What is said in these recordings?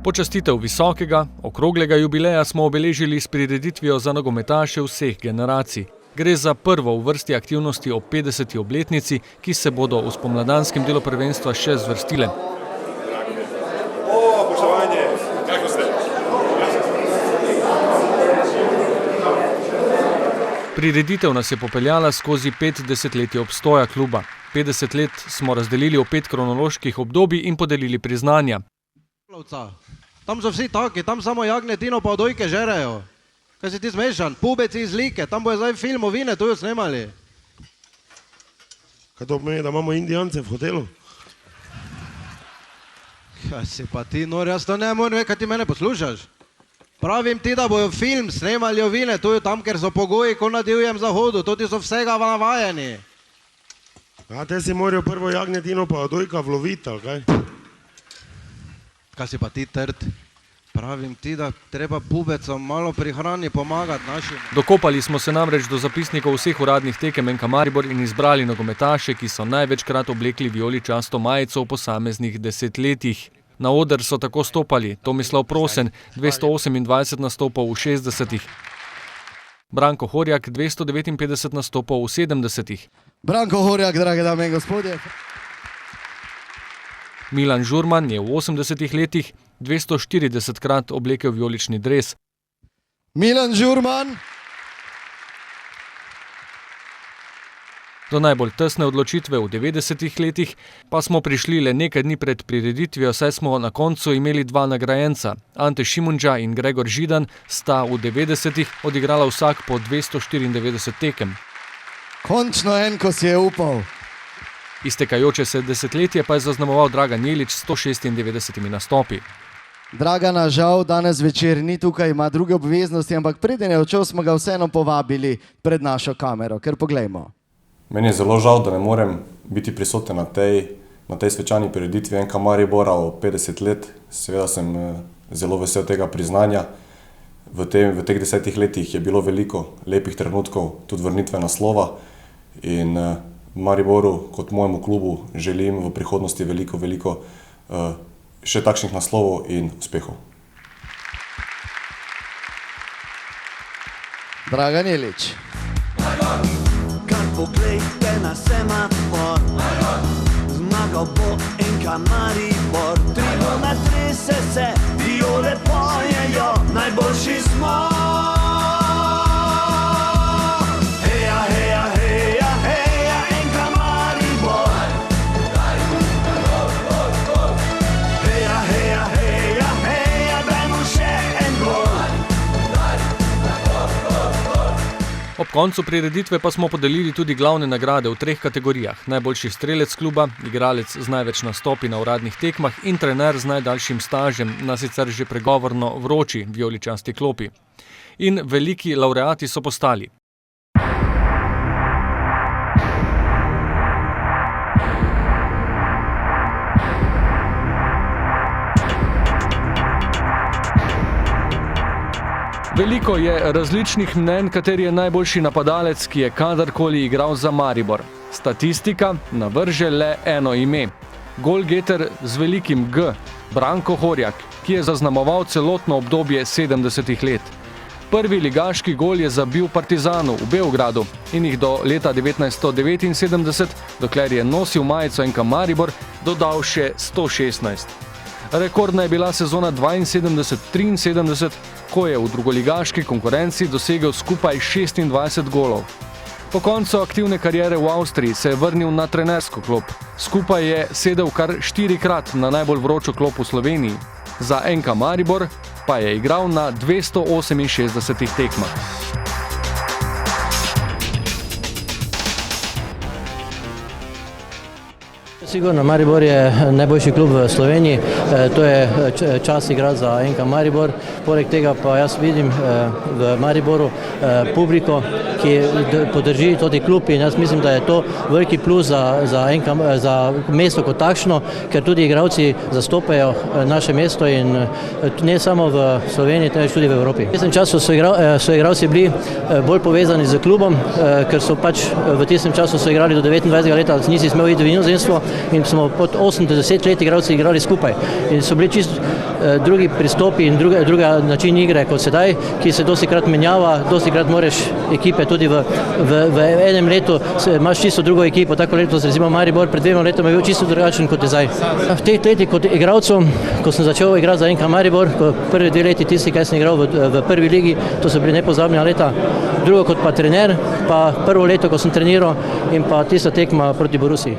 Počastitev visokega, okroglega jubileja smo obeležili s prireditvijo za nogometaše vseh generacij. Gre za prvo v vrsti aktivnosti ob 50. obletnici, ki se bodo v spomladanskem delu prvenstva še zvrstile. Prireditev nas je popeljala skozi 5 desetletij obstoja kluba. 50 let smo razdelili v 5 kronoloških obdobij in podelili priznanja. Tam so vsi taki, tam samo jagnjetino pa odojke žerejo. Kaj si ti zmešan? Pubeci iz Like, tam bojo zdaj film o Vine tujo snemali. Kaj to pomeni, da imamo Indijance v hotelu? Kaj si pa ti nor, jaz to ne moram kaj ti mene poslušaš. Pravim ti, da bojo film snemali o Vine tujo tam, ker so pogoji ko na divjem zahodu, tudi so vsega navajeni. A te si morajo prvo jagnjetino pa odojka vloviti, ali kaj? Kaj si pa ti trd? Pravim ti, da treba pubecom malo pri hrani pomagati našim. Dokopali smo se namreč do zapisnikov vseh uradnih tekem NK Maribor in izbrali nogometaše, ki so največkrat oblekli vijoličasto majico v posameznih desetletjih. Na oder so tako stopali Tomislav Prosen, 228 nastopov v 60-ih. Branko Horjak, 259 nastopov v 70-ih. Branko Horjak, drage dame in gospodje. Milan Žurman je v 80-ih letih 240krat oblekel vijolični dres. Milan Žurman. Do najbolj tesne odločitve v 90-ih letih pa smo prišli le nekaj dni pred prireditvijo, saj smo na koncu imeli 2 nagrajenca. Ante Šimundža in Gregor Židan sta v 90-ih odigrala vsak po 294 tekem. Končno en, ko si je upal. Iztekajoče se desetletje pa je zaznamoval Dragan Jelič s 196 nastopi. Dragana žal danes večer ni tukaj, ima druge obveznosti, ampak preden je odšel, smo ga vseeno povabili pred našo kamero, ker poglejmo. Meni je zelo žal, da ne morem biti prisoten na tej svečani prireditvi NK Maribora o 50 let. Seveda sem zelo vesel tega priznanja. V teh 10 letih je bilo veliko lepih trenutkov, tudi vrnitve naslova in Mariboru kot mojemu klubu želim v prihodnosti veliko še takšnih naslovov in uspehov. Dragan Jelič. Kar poglejte na semafor, zmagal bo NK Maribor. Tribuna trese se, viole pojejo, najboljši smo. Ob koncu prireditve pa smo podelili tudi glavne nagrade v 3 kategorijah. Najboljši strelec kluba, igralec z največ nastopi na uradnih tekmah in trener z najdaljšim stažem na sicer že pregovorno vroči vijoličasti klopi. In veliki lavreati so postali. Veliko je različnih mnenj, kateri je najboljši napadalec, ki je kadarkoli igral za Maribor. Statistika navrže le eno ime. Golgeter z velikim G, Branko Horjak, ki je zaznamoval celotno obdobje 70 let. Prvi ligaški gol je zabil Partizanu v Beogradu in jih do leta 1979, dokler je nosil majico NK Maribor, dodal še 116. Rekordna je bila sezona 72-73, ko je v drugoligaški konkurenci dosegel skupaj 26 golov. Po koncu aktivne kariere v Avstriji se je vrnil na trenersko klop. Skupaj je sedel kar 4krat na najbolj vročo klop v Sloveniji. Za NK Maribor pa je igral na 268 tekmah. Sigurno, Maribor je najboljši klub v Sloveniji, to je čast igrati za NK Maribor. Poleg tega pa jaz vidim v Mariboru publiko, ki podrži tudi klub in jaz mislim, da je to veliki plus za mesto kot takšno, ker tudi igralci zastopajo naše mesto in ne samo v Sloveniji, temveč tudi v Evropi. V tistem času so igralci bili bolj povezani z klubom, ker so pač v tistem času so igrali do 29. leta, nisi smel iti v inozemstvo in smo pod 8-10 let igralci igrali skupaj. In so bili čisto drugi pristopi in druga način igre kot sedaj, ki se dosti krat menjava, dosti krat moraš ekipe tudi v enem letu, imaš čisto drugo ekipo, tako leto recimo Maribor pred 2 letoma je bil čisto drugačen kot je zdaj. V teh letih kot igralcu, ko sem začel igrati za NK Maribor, prvi 2 leti tisti, kaj sem igral v prvi ligi, to so bili nepozabna leta, drugo kot pa trener, pa prvo leto, ko sem treniral in pa tista tekma proti Borussiji.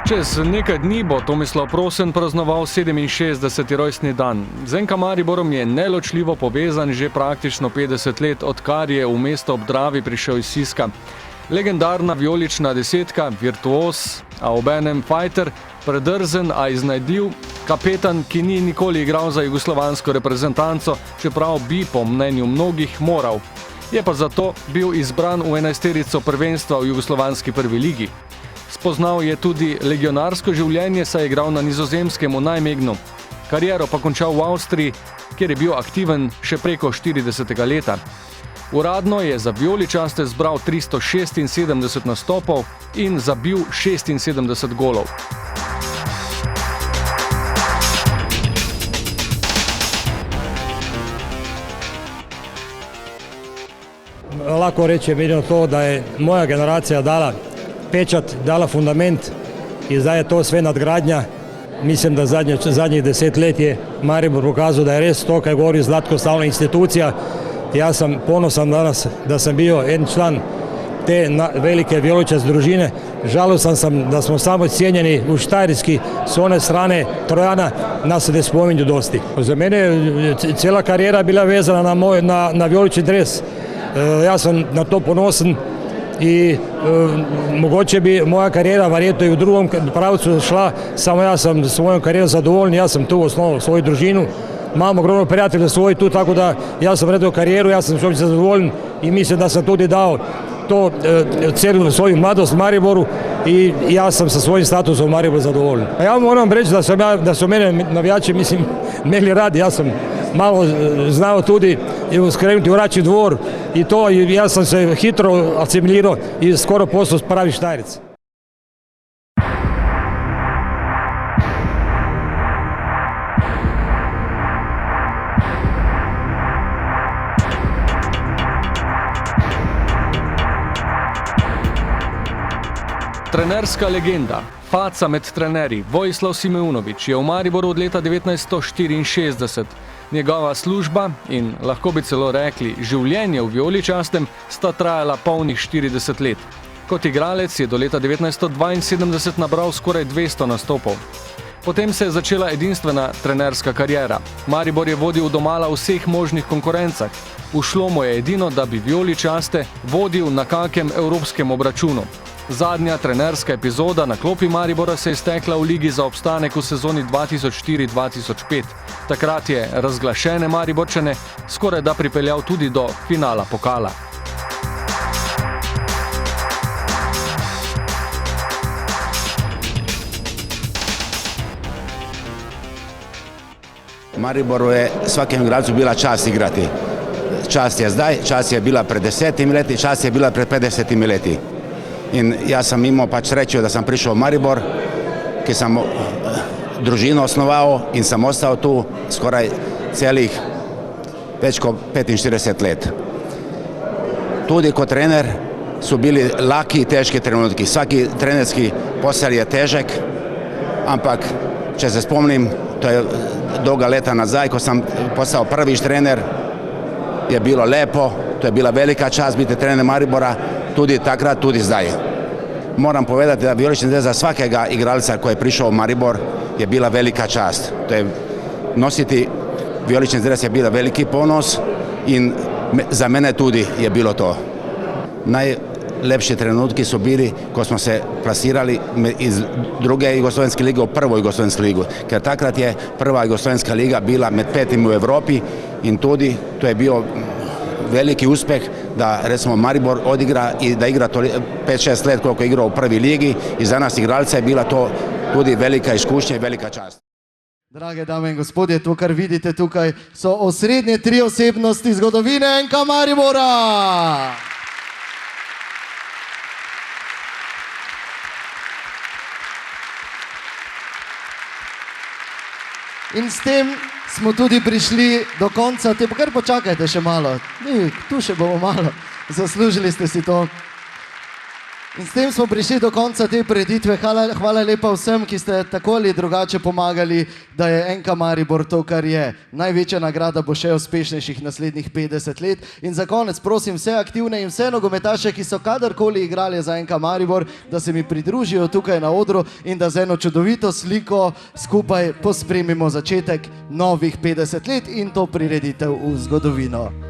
Čez nekaj dni bo Tomislav Prosen praznoval 67. rojstni dan. Z NK Mariborom je neločljivo povezan že praktično 50 let, odkar je v mesto ob Dravi prišel iz Siska. Legendarna vijolična desetka, virtuoz, a obenem fajter, predrzen, a iznajdljiv, kapetan, ki ni nikoli igral za jugoslovansko reprezentanco, čeprav bi po mnenju mnogih moral. Je pa zato bil izbran v 11-terico prvenstva v jugoslovanski prvi ligi. Spoznal je tudi legionarsko življenje, saj je igral na Nizozemskem v Nijmegenu. Kariero pa končal v Avstriji, kjer je bil aktiven še preko 40. leta. Uradno je za vijoličaste zbral 376 nastopov in zabil 76 golov. Lahko rečem edino to, da je moja generacija dala pečat, dala fundament i zdaj je to sve nadgradnja. Mislim da zadnjih 10 let je Maribor pokazao da je res to, kaj govori Zlatko, stalna institucija. Ja sam ponosan danas da sam bio jedan član te velike vijoličaste družine. Žalostan sam da smo samo cijenjeni u Štajerski s one strane Trojana, nas se ne spominju dosti. Za mene je cijela karijera bila vezana na vijolični dres. Ja sam na to ponosan i mogoče bi moja karijera varijetno i u drugom pravcu šla, samo ja sam svojom karijerom zadovoljan, ja sam tu osnovao svoju družinu, imam ogromno prijatelja svoji tu, tako da ja sam redao karijeru, ja sam uopće zadovoljan i mislim da sam tudi dao to cijelu svoju mladost Mariboru i ja sam sa svojim statusom u Mariboru zadovoljan. A ja moram reći da su mene navijači, mislim, meli radi, ja sam malo znao tudi skrenuti u Račji dvor i to, ja sam se hitro asimilirao i skoro postao pravi Štajerac. Trenerska legenda, faca med trenerji Vojislav Simeunović je v Mariboru od leta 1964. Njegova služba in, lahko bi celo rekli, življenje v vijoličastem sta trajala polnih 40 let. Kot igralec je do leta 1972 nabral skoraj 200 nastopov. Potem se je začela edinstvena trenerska kariera. Maribor je vodil domala v vseh možnih konkurencah. Ušlo mu je edino, da bi vijoličaste vodil na kakem evropskem obračunu. Zadnja trenerska epizoda na klopi Maribora se je stekla v ligi za obstanek v sezoni 2004-2005. Takrat je razglašene Mariborčane skoraj da pripeljal tudi do finala pokala. Mariboru je svakem igralcu bila čast igrati. Čast je zdaj, čast je bila pred 10 leti, čast je bila pred 50 leti. In ja sam imao pač sreću da sam prišao u Maribor, ki sam družino osnovao in sam ostao tu skoraj celih već ko 45 let. Tudi kot trener su bili laki i teški trenutki. Svaki trenerski posao je težek, ampak če se spomnim, to je dolga leta nazaj, ko sam postao prvi trener, je bilo lepo, to je bila velika čast biti trener Maribora, tudi takrat, tudi zdaj. Moram povedati da vijolični dres za svakega igralca koji je prišao u Maribor je bila velika čast. To je nositi vijolični dres je bila veliki ponos in za mene tudi je bilo to. Najlepši trenutki su bili ko smo se plasirali iz druge Jugoslovenske lige u prvu Jugoslovensku ligu. Ker takrat je prva Jugoslovenska liga bila med 5 u Evropi in tudi to je bio veliki uspeh da recimo Maribor odigra i da igra 5-6 let koliko je igrao u prvi ligi i za nas igralca je bila to tudi velika iskušnja i velika čast. Drage dame in gospodje, to, kar vidite tukaj, so osrednje tri osebnosti zgodovine NK Maribora. In s tem smo tudi prišli do konca, te pa kar počakajte še malo, tu še bomo malo, zaslužili ste si to. In s tem smo prišli do konca te prireditve. Hvala lepa vsem, ki ste tako ali drugače pomagali, da je NK Maribor to, kar je. Največja nagrada bo še uspešnejših naslednjih 50 let. In za konec prosim vse aktivne in vse nogometaše, ki so kadarkoli igrali za NK Maribor, da se mi pridružijo tukaj na odru in da z eno čudovito sliko skupaj pospremimo začetek novih 50 let in to prireditev v zgodovino.